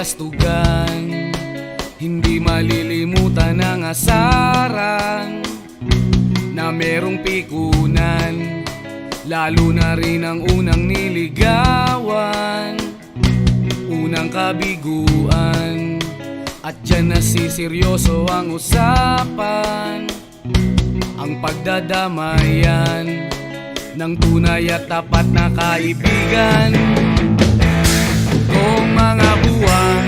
kastugan, hindi malilimutan ang asaran na merong pikunan, lalo na rin ang unang niligawan, unang kabiguan. At dyan nasiseryoso ang usapan, ang pagdadamayan ng tunay at tapat na kaibigan. Kung mga buwan,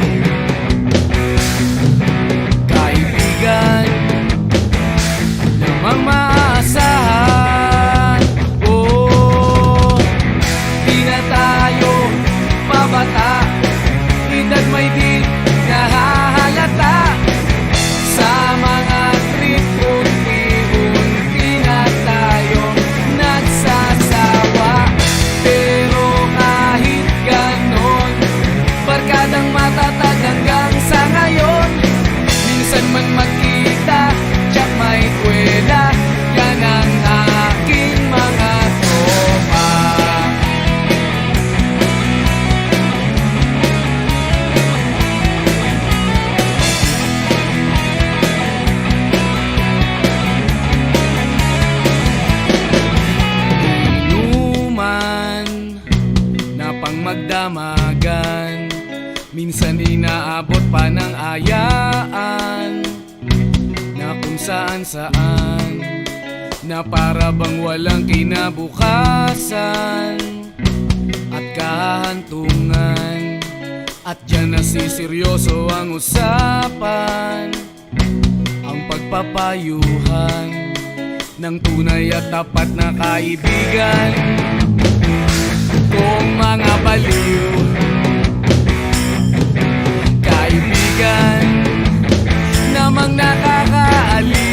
kaibigan namang maaasahan. Oh, di na tayo pabata, edad may di nahahalata. Sa mga trip, unti-unti na tayo nagsasawa. Pero kahit ganon, barkadang matatag hanggang sa ngayon. Minsan man magkita, tiyak may kwela, yan ang aking mga tropa. Inuman na pang magdamagan, minsan inaabot pa ng ayaan, na kung saan-saan, na para bang walang kinabukasan at kahantungan. At dyan nasiseryoso ang usapan, ang pagpapayuhan ng tunay at tapat na kaibigan. Kung mga baliw, kaibigan namang nakakaaliw,